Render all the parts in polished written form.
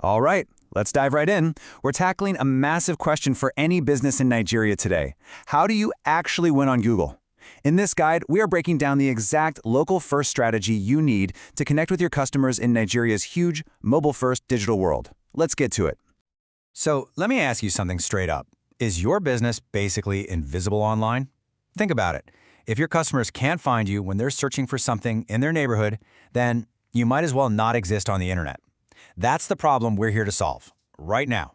All right, let's dive right in. We're tackling a massive question for any business in Nigeria today. How do you actually win on Google? In this guide, we are breaking down the exact local-first strategy you need to connect with your customers in Nigeria's huge, mobile-first digital world. Let's get to it. So, let me ask you something straight up. Is your business basically invisible online? Think about it. If your customers can't find you when they're searching for something in their neighborhood, then you might as well not exist on the internet. That's the problem we're here to solve, right now.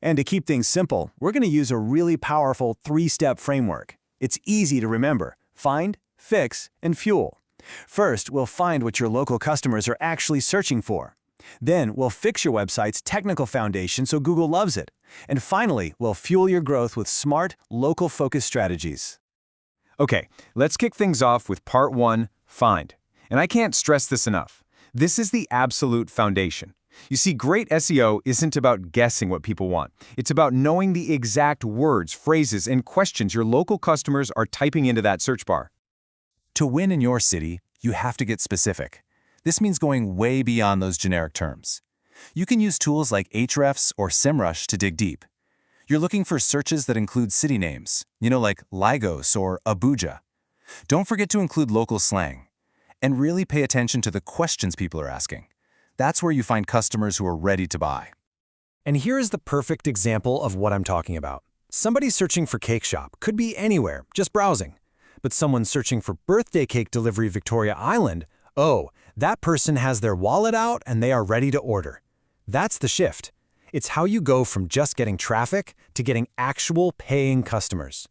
And to keep things simple, we're going to use a really powerful three-step framework. It's easy to remember: find, fix, and fuel. First, we'll find what your local customers are actually searching for. Then, we'll fix your website's technical foundation so Google loves it. And finally, we'll fuel your growth with smart, local-focused strategies. Okay, let's kick things off with part 1, find. And I can't stress this enough. This is the absolute foundation. You see, great SEO isn't about guessing what people want. It's about knowing the exact words, phrases, and questions your local customers are typing into that search bar. To win in your city, you have to get specific. This means going way beyond those generic terms. You can use tools like Ahrefs or SEMrush to dig deep. You're looking for searches that include city names, like Lagos or Abuja. Don't forget to include local slang. And really pay attention to the questions people are asking. That's where you find customers who are ready to buy. And here is the perfect example of what I'm talking about. Somebody searching for cake shop could be anywhere, just browsing. But someone searching for birthday cake delivery Victoria Island, oh, that person has their wallet out and they are ready to order. That's the shift. It's how you go from just getting traffic to getting actual paying customers.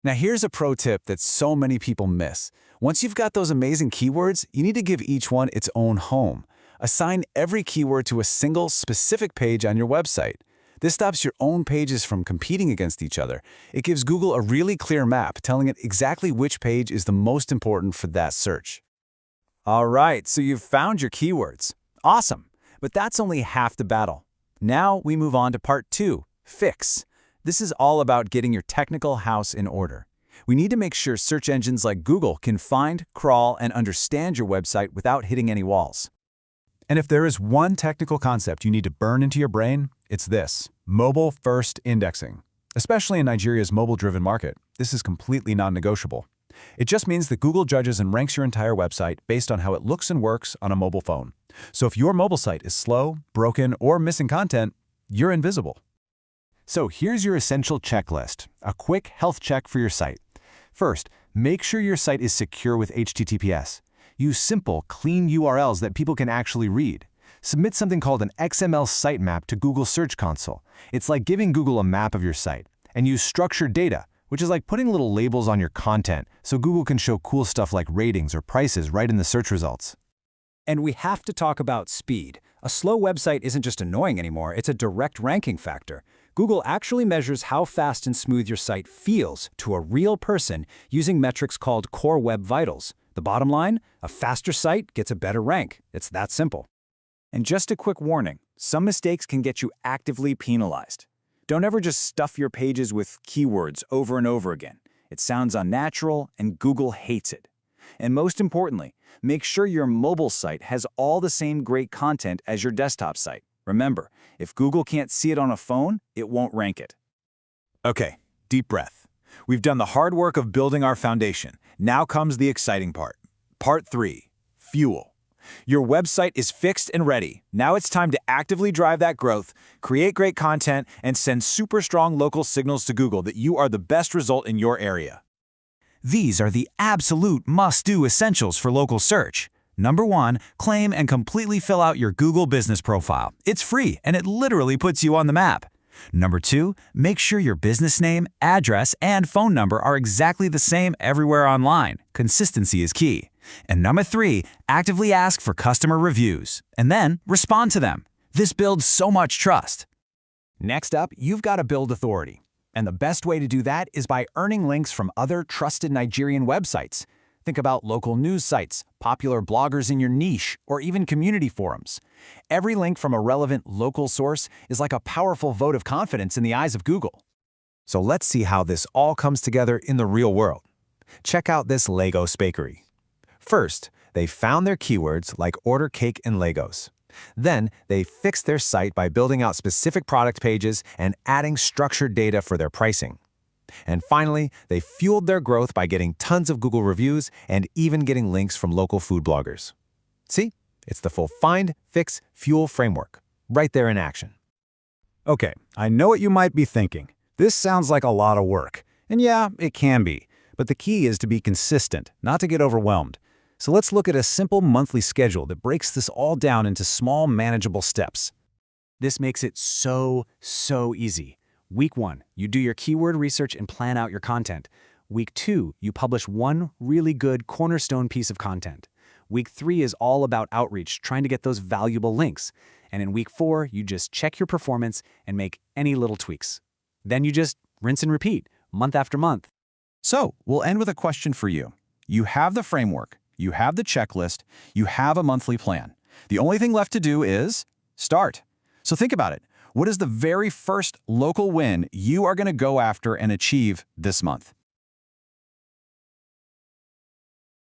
Now here's a pro tip that so many people miss. Once you've got those amazing keywords, you need to give each one its own home. Assign every keyword to a single, specific page on your website. This stops your own pages from competing against each other. It gives Google a really clear map telling it exactly which page is the most important for that search. All right, so you've found your keywords. Awesome, but that's only half the battle. Now we move on to part 2, fix. This is all about getting your technical house in order. We need to make sure search engines like Google can find, crawl, and understand your website without hitting any walls. And if there is one technical concept you need to burn into your brain, it's this: mobile-first indexing. Especially in Nigeria's mobile-driven market, this is completely non-negotiable. It just means that Google judges and ranks your entire website based on how it looks and works on a mobile phone. So if your mobile site is slow, broken, or missing content, you're invisible. So here's your essential checklist, a quick health check for your site. First, make sure your site is secure with HTTPS. Use simple, clean URLs that people can actually read. Submit something called an XML sitemap to Google Search Console. It's like giving Google a map of your site. And use structured data, which is like putting little labels on your content so Google can show cool stuff like ratings or prices right in the search results. And we have to talk about speed. A slow website isn't just annoying anymore, it's a direct ranking factor. Google actually measures how fast and smooth your site feels to a real person using metrics called Core Web Vitals. The bottom line? A faster site gets a better rank. It's that simple. And just a quick warning, some mistakes can get you actively penalized. Don't ever just stuff your pages with keywords over and over again. It sounds unnatural, and Google hates it. And most importantly, make sure your mobile site has all the same great content as your desktop site. Remember, if Google can't see it on a phone, it won't rank it. Okay, deep breath. We've done the hard work of building our foundation. Now comes the exciting part. Part 3, fuel. Your website is fixed and ready. Now it's time to actively drive that growth, create great content, and send super strong local signals to Google that you are the best result in your area. These are the absolute must-do essentials for local search. Number 1, claim and completely fill out your Google business profile. It's free, and it literally puts you on the map. Number 2, make sure your business name, address, and phone number are exactly the same everywhere online. Consistency is key. And number 3, actively ask for customer reviews, and then respond to them. This builds so much trust. Next up, you've got to build authority. And the best way to do that is by earning links from other trusted Nigerian websites. Think about local news sites, popular bloggers in your niche, or even community forums. Every link from a relevant local source is like a powerful vote of confidence in the eyes of Google. So let's see how this all comes together in the real world. Check out this Lagos bakery. First, they found their keywords like order cake in Lagos. Then they fixed their site by building out specific product pages and adding structured data for their pricing. And finally, they fueled their growth by getting tons of Google reviews and even getting links from local food bloggers. See? It's the full Find, Fix, Fuel framework, right there in action. Okay, I know what you might be thinking. This sounds like a lot of work. And yeah, it can be. But the key is to be consistent, not to get overwhelmed. So let's look at a simple monthly schedule that breaks this all down into small, manageable steps. This makes it so easy. Week 1, you do your keyword research and plan out your content. Week 2, you publish one really good cornerstone piece of content. Week 3 is all about outreach, trying to get those valuable links. And in week 4, you just check your performance and make any little tweaks. Then you just rinse and repeat, month after month. So, we'll end with a question for you. You have the framework, you have the checklist, you have a monthly plan. The only thing left to do is start. So think about it. What is the very first local win you are going to go after and achieve this month?